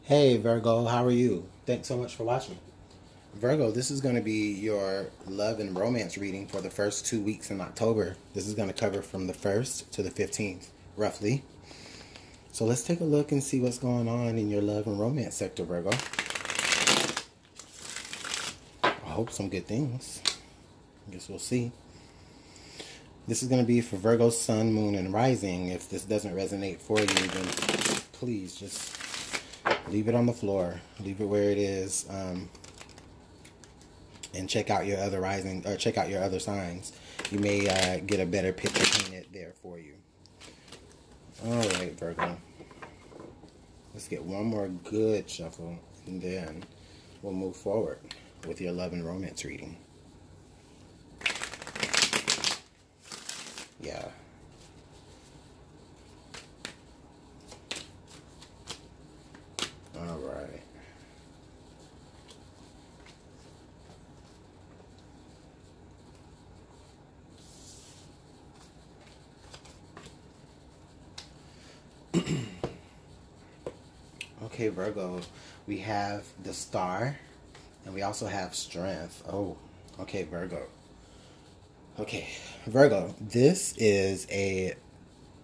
Hey Virgo, how are you? Thanks so much for watching. Virgo, this is going to be your love and romance reading for the first 2 weeks in October. This is going to cover from the 1st to the 15th, roughly. So let's take a look and see what's going on in your love and romance sector, Virgo. I hope some good things. I guess we'll see. This is going to be for Virgo, Sun, Moon, and Rising. If this doesn't resonate for you, then please just leave it on the floor. Leave it where it is. And check out your other rising, or check out your other signs. You may get a better picture painted there for you. All right, Virgo. Let's get one more good shuffle, and then we'll move forward with your love and romance reading. Yeah. All right. Okay, Virgo, we have the Star, and we also have Strength. Oh, okay, Virgo. Okay, Virgo, this is a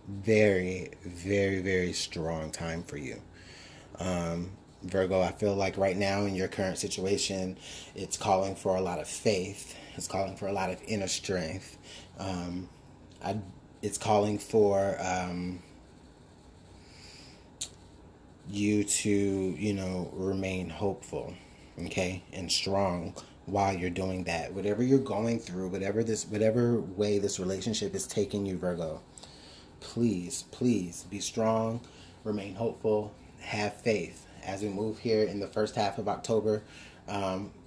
very, very, very strong time for you. Virgo, I feel like right now in your current situation, it's calling for a lot of faith. It's calling for a lot of inner strength. It's calling for you to, remain hopeful, okay, and strong while you're doing that. Whatever you're going through, whatever way this relationship is taking you, Virgo, please be strong, remain hopeful, have faith. As we move here in the first half of October,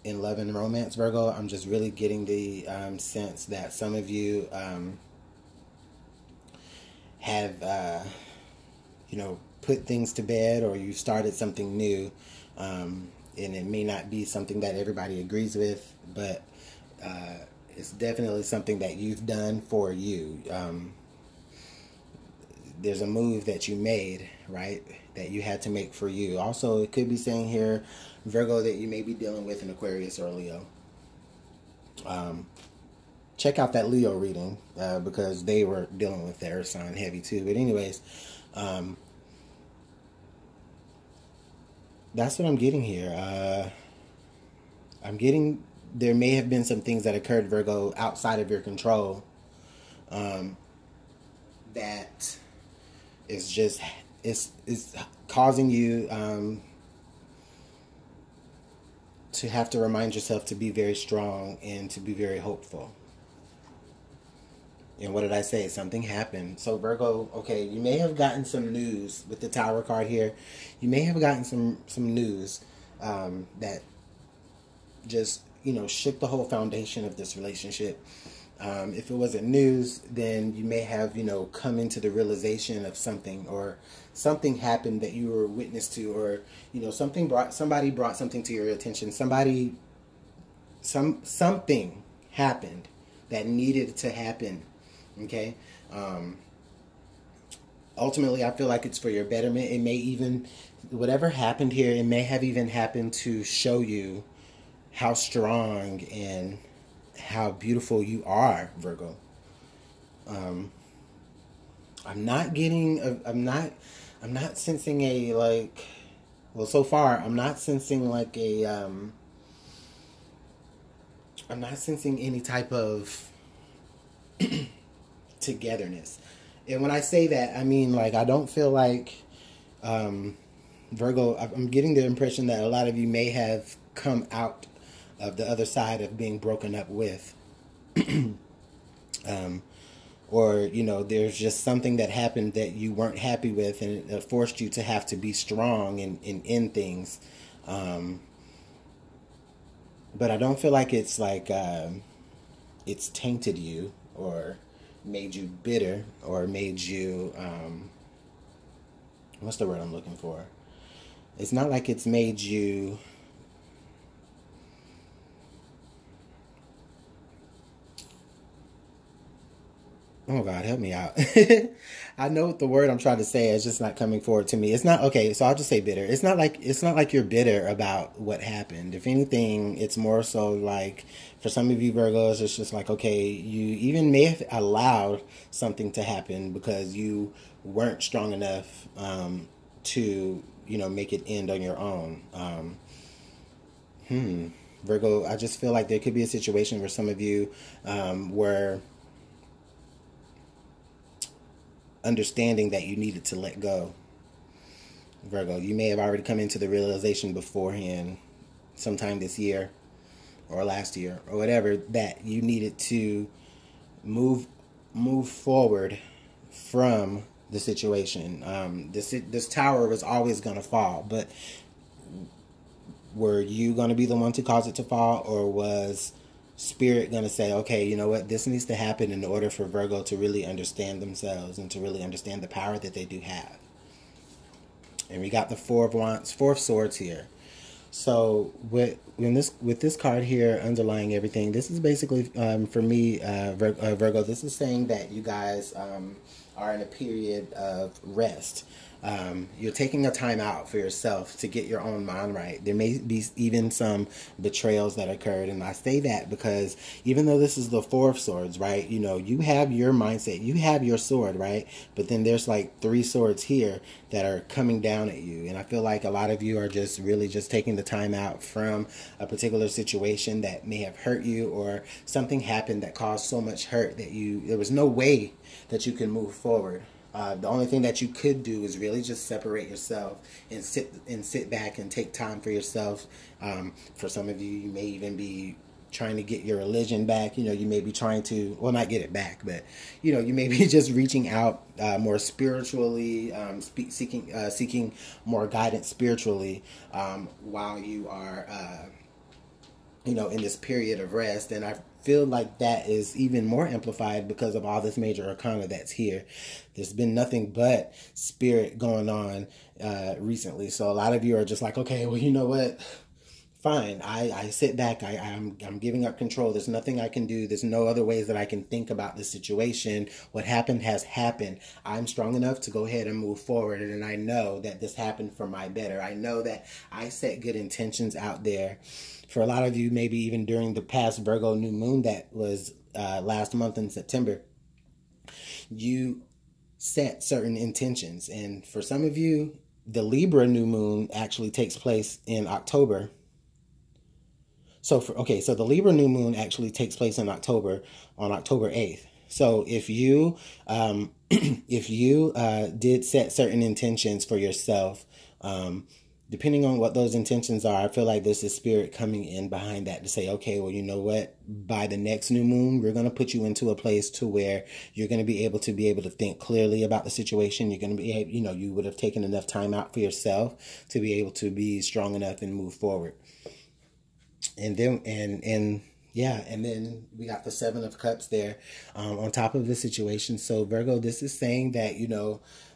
in love and romance, Virgo, I'm just really getting the sense that some of you have, put things to bed, or you started something new, and it may not be something that everybody agrees with, but it's definitely something that you've done for you. There's a move that you made, right, that you had to make for you. Also, it could be saying here, Virgo, that you may be dealing with an Aquarius or Leo. Check out that Leo reading, because they were dealing with their sign heavy too. But anyways, that's what I'm getting here. I'm getting, there may have been some things that occurred, Virgo, outside of your control, that is just, it's causing you to have to remind yourself to be very strong and to be very hopeful. And what did I say? Something happened. So Virgo, okay, you may have gotten some news with the Tower card here. You may have gotten some news that just, shook the whole foundation of this relationship. If it wasn't news, then you may have, come into the realization of something, or something happened that you were witness to, or, somebody brought something to your attention. Something happened that needed to happen. Okay. Ultimately, I feel like it's for your betterment. It may even, whatever happened here, it may have even happened to show you how strong and how beautiful you are, Virgo. I'm not getting, I'm not sensing a, like, well, so far, I'm not sensing like a, I'm not sensing any type of togetherness. And when I say that, I mean, like, I don't feel like, Virgo, I'm getting the impression that a lot of you may have come out of the other side of being broken up with. Or, there's just something that happened that you weren't happy with, and it forced you to have to be strong and end things. But I don't feel like it's like, it's tainted you, or made you bitter, or made you, what's the word I'm looking for? It's not like it's made you, Oh God, help me out. I know what the word I'm trying to say is just not coming forward to me. It's not okay, so I'll just say bitter. It's not like you're bitter about what happened. If anything, it's more so like for some of you Virgos, it's just like, okay, you even may have allowed something to happen because you weren't strong enough to, make it end on your own. Virgo, I just feel like there could be a situation where some of you were understanding that you needed to let go. Virgo, you may have already come into the realization beforehand, sometime this year or last year or whatever, that you needed to move forward from the situation. This tower was always going to fall, but were you going to be the one to cause it to fall, or was Spirit going to say, okay, you know what, this needs to happen in order for Virgo to really understand themselves and to really understand the power that they do have? And we got the Four of Wands, Four of Swords here. So with this card here underlying everything, this is basically for me, Virgo, this is saying that you guys are in a period of rest. You're taking a time out for yourself to get your own mind right. There may be even some betrayals that occurred, and I say that because even though this is the Four of Swords, right, you have your mindset, you have your sword, right, but then there's like three swords here that are coming down at you, and I feel like a lot of you are just really just taking the time out from a particular situation that may have hurt you, or something happened that caused so much hurt that there was no way that you can move forward. The only thing that you could do is really just separate yourself and sit back and take time for yourself. For some of you, you may even be trying to get your religion back. You may be trying to, well, not get it back, but you may be just reaching out more spiritually, seeking more guidance spiritually while you are in this period of rest. And I feel like that is even more amplified because of all this major arcana that's here. There's been nothing but spirit going on recently. So a lot of you are just like, okay, well, you know what? Fine. I sit back. I'm giving up control. There's nothing I can do. There's no other ways that I can think about this situation. What happened has happened. I'm strong enough to go ahead and move forward. And I know that this happened for my better. I know that I set good intentions out there. For a lot of you, maybe even during the past Virgo new moon that was last month in September, you set certain intentions. And for some of you, the Libra new moon actually takes place in October. So the Libra new moon actually takes place in October, on October 8th. So if you did set certain intentions for yourself, depending on what those intentions are, I feel like this is spirit coming in behind that to say, okay, well, you know what? By the next new moon, we're going to put you into a place to where you're going to be able to think clearly about the situation. You're going to be able, you would have taken enough time out for yourself to be able to be strong enough and move forward. And then, and then we got the Seven of Cups there on top of the situation. So Virgo, this is saying that,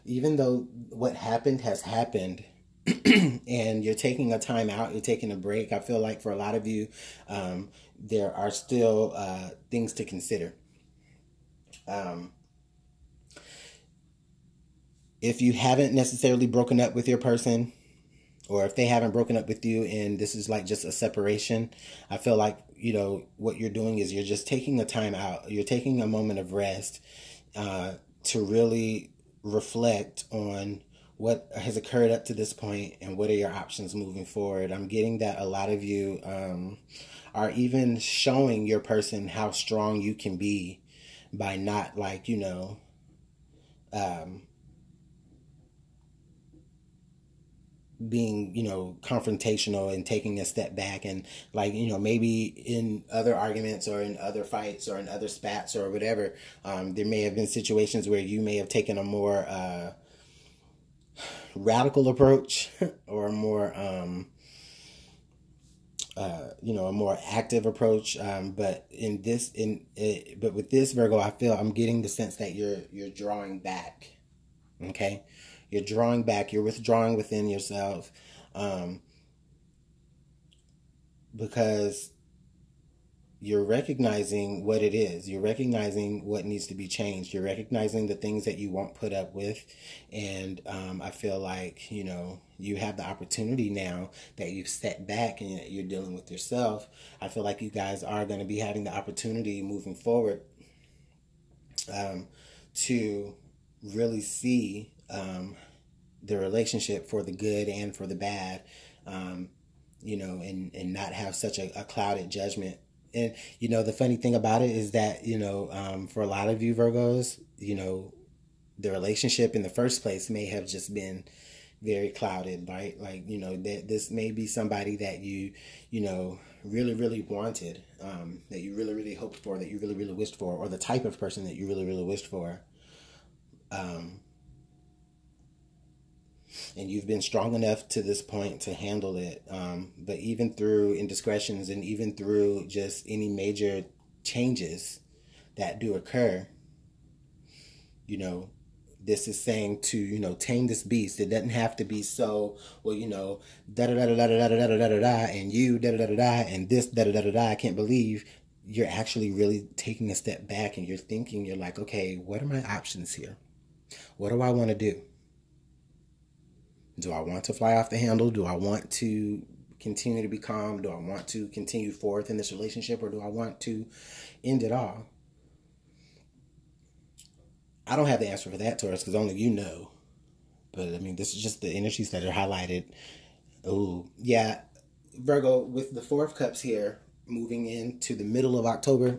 even though what happened has happened, and you're taking a time out, you're taking a break, I feel like for a lot of you, there are still things to consider. If you haven't necessarily broken up with your person, or if they haven't broken up with you and this is like just a separation, I feel like, what you're doing is you're just taking a time out. You're taking a moment of rest to really reflect on what has occurred up to this point and what are your options moving forward. I'm getting that a lot of you are even showing your person how strong you can be by not being, confrontational and taking a step back, and maybe in other arguments or in other fights or in other spats or whatever, there may have been situations where you may have taken a more radical approach or a more a more active approach, but with this Virgo, I'm getting the sense that you're drawing back. Okay, you're drawing back, you're withdrawing within yourself, because you're recognizing what it is. You're recognizing what needs to be changed. You're recognizing the things that you won't put up with. And I feel like, you know, you have the opportunity now that you've stepped back and you're dealing with yourself. I feel like you guys are going to be having the opportunity moving forward to really see the relationship for the good and for the bad, you know, and not have such a clouded judgment. And, you know, the funny thing about it is that, you know, for a lot of you Virgos, you know, the relationship in the first place may have just been very clouded, right? Like, you know, that this may be somebody that you know, really, really wanted, that you really, really hoped for, that you really, really wished for, or the type of person that you really, really wished for. And you've been strong enough to this point to handle it. But even through indiscretions and even through just any major changes that do occur, you know, this is saying to, you know, tame this beast. It doesn't have to be so, well, you know, da da da da da da da da da da da, and you da da da da da, and this da da da da da. I can't believe you're actually really taking a step back and you're thinking, you're like, okay, what are my options here? What do I want to do? Do I want to fly off the handle? Do I want to continue to be calm? Do I want to continue forth in this relationship, or do I want to end it all? I don't have the answer for that, Taurus, because only you know. But, I mean, this is just the energies that are highlighted. Oh, yeah. Virgo, with the Four of Cups here, moving into the middle of October.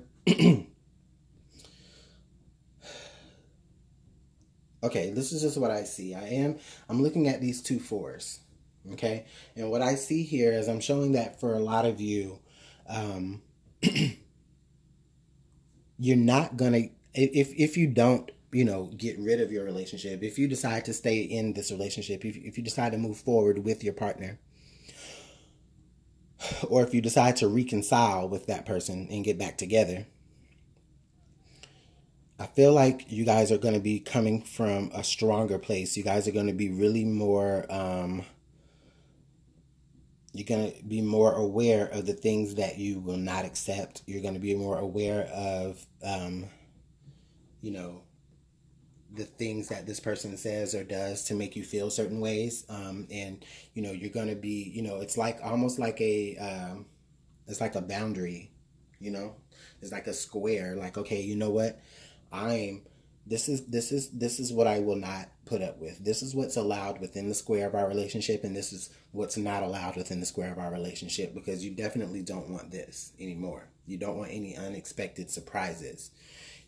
Okay, this is just what I see. I'm looking at these two fours. Okay? And what I see here is I'm showing that for a lot of you, you're not going to, if you don't, you know, get rid of your relationship, if you decide to stay in this relationship, if you decide to move forward with your partner, or if you decide to reconcile with that person and get back together, I feel like you guys are going to be coming from a stronger place. You guys are going to be really more, you're going to be more aware of the things that you will not accept. You're going to be more aware of, you know, the things that this person says or does to make you feel certain ways. And, you know, you're going to be, you know, it's like almost like it's like a boundary, you know, it's like a square, like, okay, you know what? This is what I will not put up with. This is what's allowed within the square of our relationship, and this is what's not allowed within the square of our relationship, because you definitely don't want this anymore. You don't want any unexpected surprises.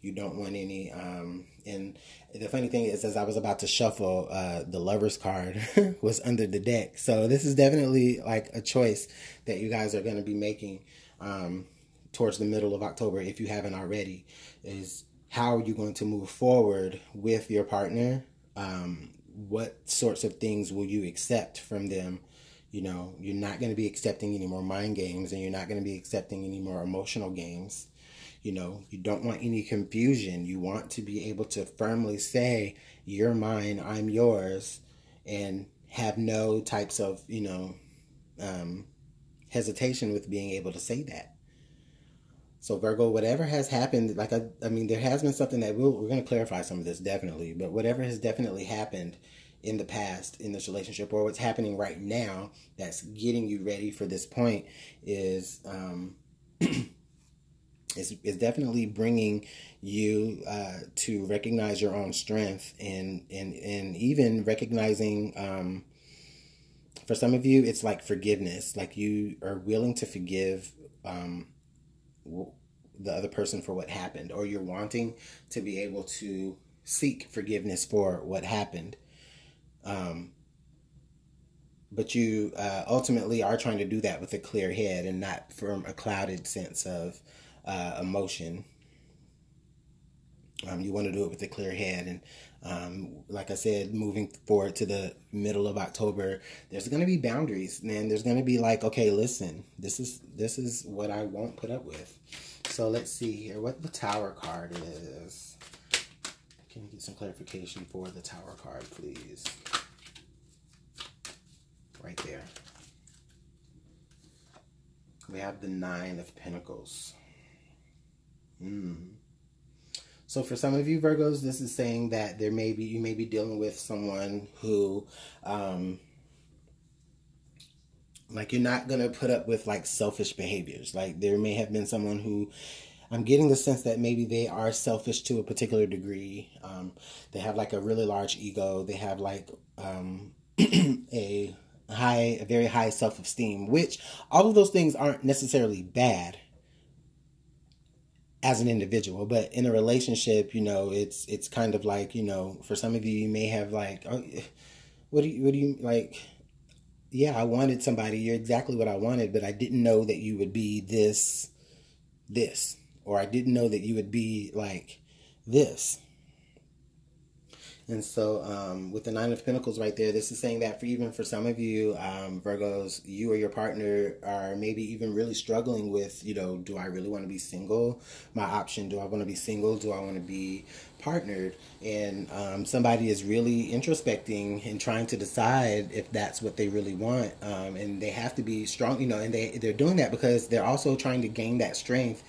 You don't want any, and the funny thing is, as I was about to shuffle, the Lover's card was under the deck. So this is definitely like a choice that you guys are going to be making towards the middle of October, if you haven't already, is how are you going to move forward with your partner? What sorts of things will you accept from them? You know, you're not going to be accepting any more mind games, and you're not going to be accepting any more emotional games. You know, you don't want any confusion. You want to be able to firmly say, you're mine, I'm yours, and have no types of, you know, hesitation with being able to say that. So Virgo, whatever has happened, like, I mean, there has been something that we're going to clarify some of this, definitely, but whatever has definitely happened in the past in this relationship, or what's happening right now that's getting you ready for this point, is is definitely bringing you to recognize your own strength, and even recognizing, for some of you, it's like forgiveness. Like, you are willing to forgive the other person for what happened, or you're wanting to be able to seek forgiveness for what happened. But you ultimately are trying to do that with a clear head and not from a clouded sense of emotion. You want to do it with a clear head. And like I said, moving forward to the middle of October, there's going to be boundaries, man. There's going to be like, okay, listen, this is what I won't put up with. So let's see here what the Tower card is. Can you get some clarification for the Tower card, please? Right there. We have the Nine of Pentacles. Mm. So for some of you Virgos, this is saying that you may be dealing with someone who, like, you're not gonna put up with like selfish behaviors. Like, there may have been someone who, I'm getting the sense that maybe they are selfish to a particular degree. They have like a really large ego. They have like a very high self-esteem, which all of those things aren't necessarily bad as an individual, but in a relationship, it's kind of like, for some of you, you may have like, oh, what do you like? Yeah, I wanted somebody. You're exactly what I wanted, but I didn't know that you would be this, or I didn't know that you would be like this. And so with the Nine of Pentacles right there, this is saying that even for some of you, Virgos, you or your partner are maybe even really struggling with, do I really want to be single? My option, do I want to be single? Do I want to be partnered? And somebody is really introspecting and trying to decide if that's what they really want. And they have to be strong, and they're doing that because they're also trying to gain that strength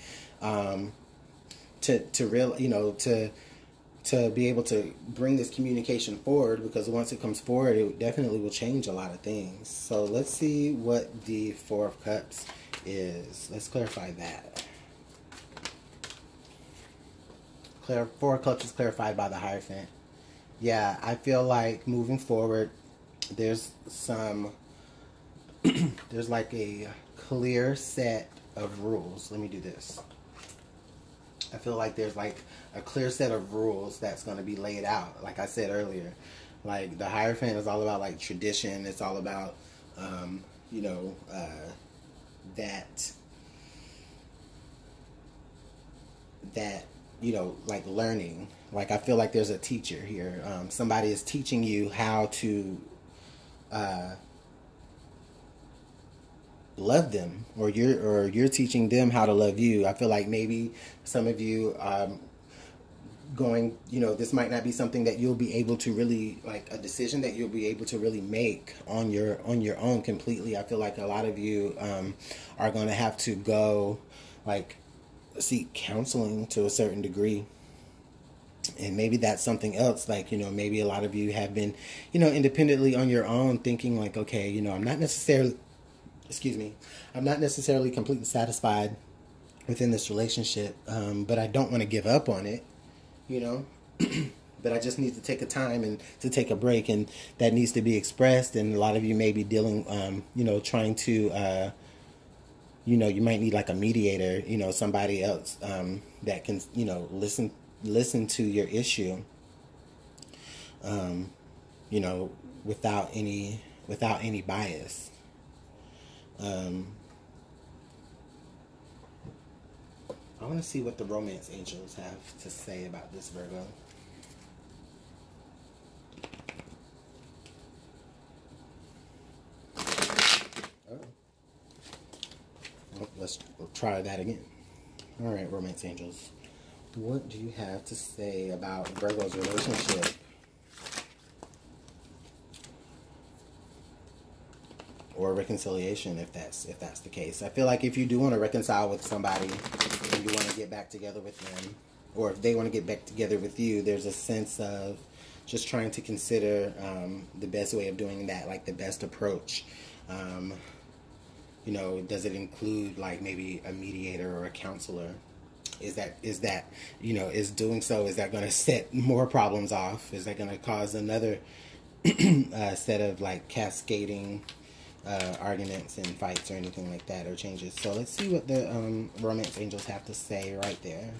to be able to bring this communication forward, because once it comes forward, it definitely will change a lot of things. So let's see what the Four of Cups is. Let's clarify that. Four of Cups is clarified by the Hierophant. Yeah, I feel like moving forward, there's like a clear set of rules. Let me do this. I feel like there's like a clear set of rules that's going to be laid out. Like I said earlier, like the Hierophant is all about like tradition. It's all about, like learning. Like I feel like there's a teacher here. Somebody is teaching you how to love them, or you're teaching them how to love you. I feel like maybe some of you this might not be something that you'll be able to really, like a decision that you'll be able to really make on your own completely. I feel like a lot of you are going to have to go like seek counseling to a certain degree. And maybe that's something else, like, maybe a lot of you have been, independently on your own thinking like, okay, I'm not necessarily completely satisfied within this relationship, but I don't want to give up on it, but I just need to take a time and to take a break, and that needs to be expressed. And a lot of you may be dealing, trying to, you might need like a mediator, somebody else that can, listen to your issue, without any bias. I want to see what the romance angels have to say about this, Virgo. Let's try that again. All right, romance angels. What do you have to say about Virgo's relationship? Or reconciliation, if that's the case. I feel like if you do want to reconcile with somebody and you want to get back together with them, or if they want to get back together with you, there's a sense of just trying to consider the best way of doing that, like the best approach. Does it include like maybe a mediator or a counselor? Is doing so, is that going to set more problems off? Is that going to cause another set of like cascading arguments and fights or anything like that, or changes? So let's see what the romance angels have to say right there.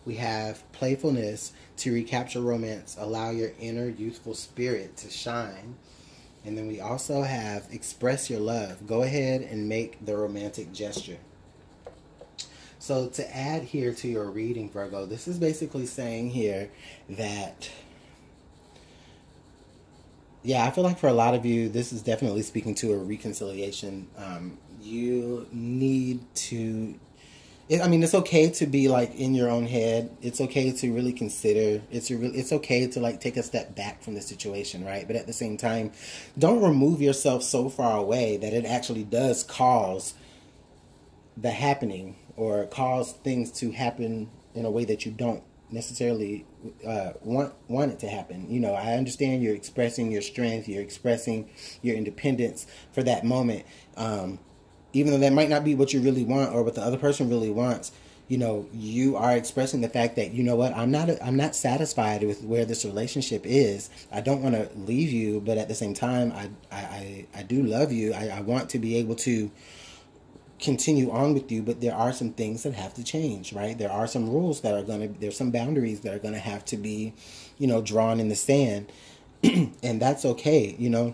We have playfulness. To recapture romance, allow your inner youthful spirit to shine. And then we also have express your love. Go ahead and make the romantic gesture. So to add here to your reading, Virgo, this is basically saying here that, yeah, I feel like for a lot of you, this is definitely speaking to a reconciliation. You need to, it's okay to be like in your own head. It's okay to really consider. It's okay to like take a step back from the situation, right? But at the same time, don't remove yourself so far away that it actually does cause the happening or cause things to happen in a way that you don't necessarily want it to happen. You know, I understand you're expressing your strength, you're expressing your independence for that moment, even though that might not be what you really want or what the other person really wants. You know, you are expressing the fact that, you know what, I'm not satisfied with where this relationship is. I don't want to leave you, but at the same time, I do love you. I want to be able to continue on with you, but there are some things that have to change, right? There are some rules that are there's some boundaries that are going to have to be, you know, drawn in the sand. And that's okay, you know.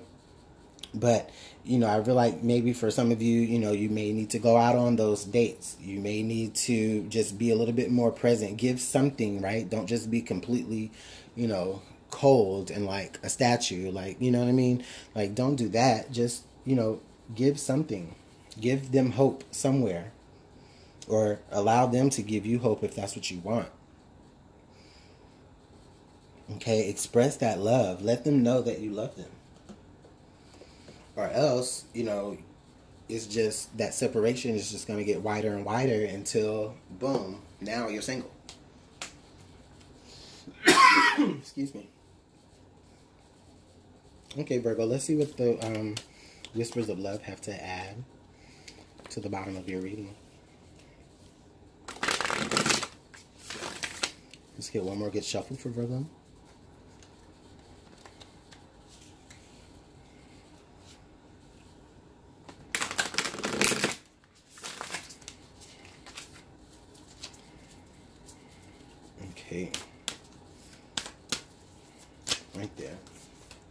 But, you know, I feel like maybe for some of you, you know, you may need to go out on those dates. You may need to just be a little bit more present. Give something, right? Don't just be completely, you know, cold and like a statue. Like, you know what I mean? Like, don't do that. Just, you know, give something. Give them hope somewhere. Or allow them to give you hope if that's what you want. Okay? Express that love. Let them know that you love them. Or else, you know, it's just that separation is just going to get wider and wider until, boom, now you're single. Excuse me. Okay, Virgo, let's see what the Whispers of Love have to add to the bottom of your reading. Let's get one more good shuffle for Virgo. Okay, right there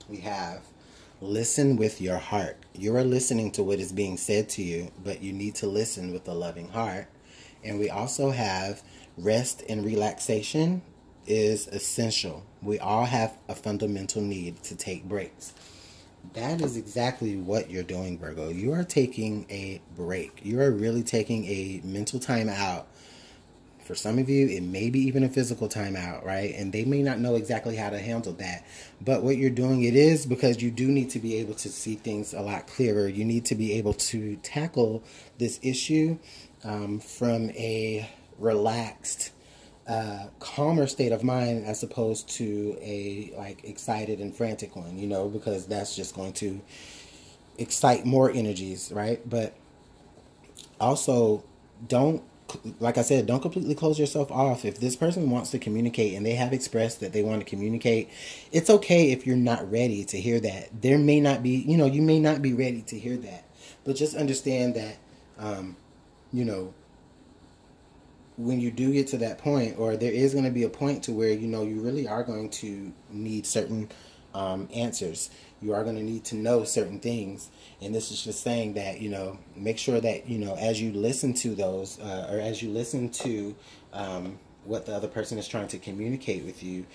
we have listen with your heart. You are listening to what is being said to you, but you need to listen with a loving heart. And we also have rest and relaxation is essential. We all have a fundamental need to take breaks. That is exactly what you're doing, Virgo. You are taking a break. You are really taking a mental time out. For some of you, it may be even a physical timeout, right? And they may not know exactly how to handle that. But what you're doing, it is because you do need to be able to see things a lot clearer. You need to be able to tackle this issue from a relaxed, calmer state of mind as opposed to a like excited and frantic one, you know, because that's just going to excite more energies, right? But also don't, like I said, don't completely close yourself off. If this person wants to communicate and they have expressed that they want to communicate, it's okay if you're not ready to hear that. There may not be, you know, you may not be ready to hear that. But just understand that, you know, when you do get to that point, or there is going to be a point to where, you know, you really are going to need certain answers. You are going to need to know certain things. And this is just saying that, you know, make sure that, you know, as you listen to those, or as you listen to what the other person is trying to communicate with you,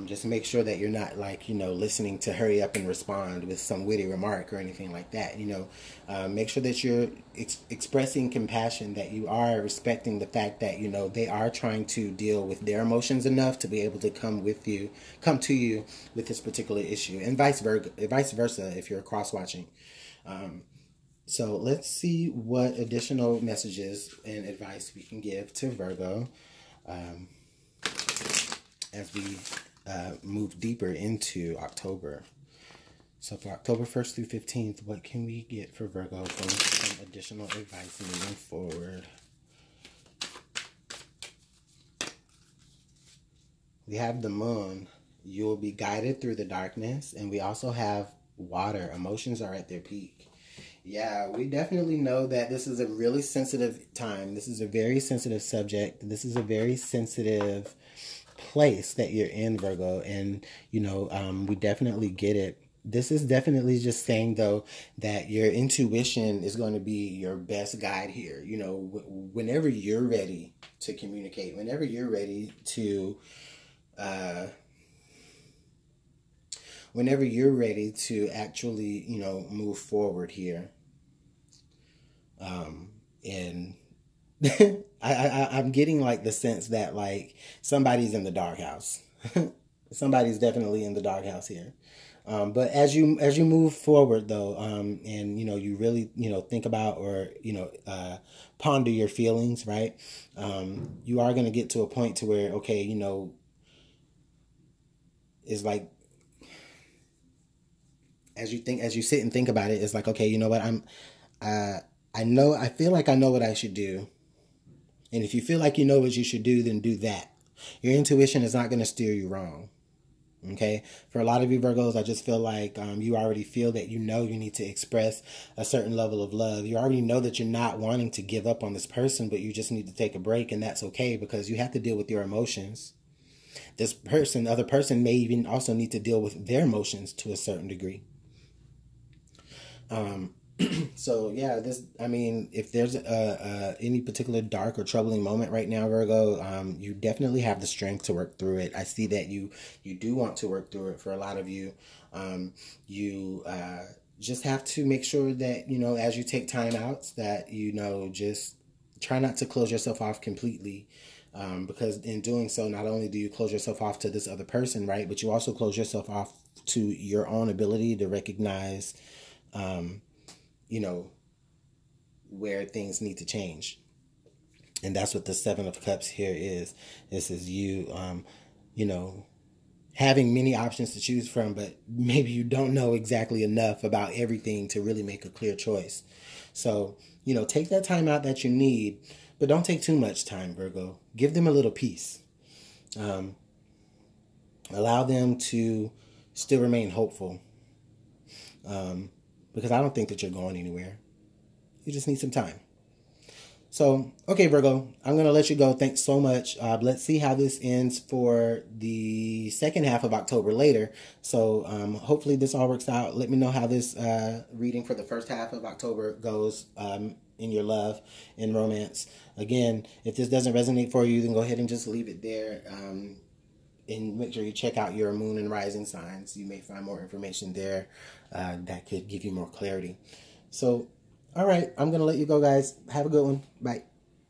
just make sure that you're not like, you know, listening to hurry up and respond with some witty remark or anything like that. You know, make sure that you're expressing compassion, that you are respecting the fact that, you know, they are trying to deal with their emotions enough to be able to come to you with this particular issue, and vice versa if you're cross watching. So let's see what additional messages and advice we can give to Virgo as we move deeper into October. So for October 1st through 15th, what can we get for Virgo for some additional advice moving forward? We have the moon. You will be guided through the darkness. And we also have water. Emotions are at their peak. Yeah, we definitely know that this is a really sensitive time. This is a very sensitive subject. This is a very sensitive place that you're in, Virgo. And, you know, we definitely get it. This is definitely just saying, though, that your intuition is going to be your best guide here. You know, whenever you're ready to communicate, whenever you're ready to, whenever you're ready to actually, you know, move forward here. And I'm getting like the sense that like somebody's in the doghouse. Somebody's definitely in the doghouse here. But as you move forward though, and you really think about, or ponder your feelings, right? You are going to get to a point to where, okay, it's like, as you sit and think about it, it's like, okay, you know what, I feel like I know what I should do. And if you feel like you know what you should do, then do that. Your intuition is not going to steer you wrong. Okay, for a lot of you Virgos, I just feel like you already feel that you need to express a certain level of love. You already know that you're not wanting to give up on this person, but you just need to take a break, and that's okay, because you have to deal with your emotions. This person, the other person, may even also need to deal with their emotions to a certain degree. So yeah, if there's any particular dark or troubling moment right now, Virgo, you definitely have the strength to work through it. I see that you do want to work through it. For a lot of you, you just have to make sure that as you take time outs, that just try not to close yourself off completely. Because in doing so, not only do you close yourself off to this other person, right, but you also close yourself off to your own ability to recognize where things need to change. And that's what the Seven of Cups here is. This is you, having many options to choose from, but maybe you don't know exactly enough about everything to really make a clear choice. So, take that time out that you need, but don't take too much time, Virgo. Give them a little peace. Allow them to still remain hopeful. Because I don't think that you're going anywhere. You just need some time. So, okay, Virgo, I'm going to let you go. Thanks so much. Let's see how this ends for the second half of October later. So, hopefully this all works out. Let me know how this reading for the first half of October goes in your love and romance. Again, if this doesn't resonate for you, then go ahead and just leave it there. And make sure you check out your moon and rising signs. You may find more information there that could give you more clarity. So, all right, I'm going to let you go, guys. Have a good one. Bye.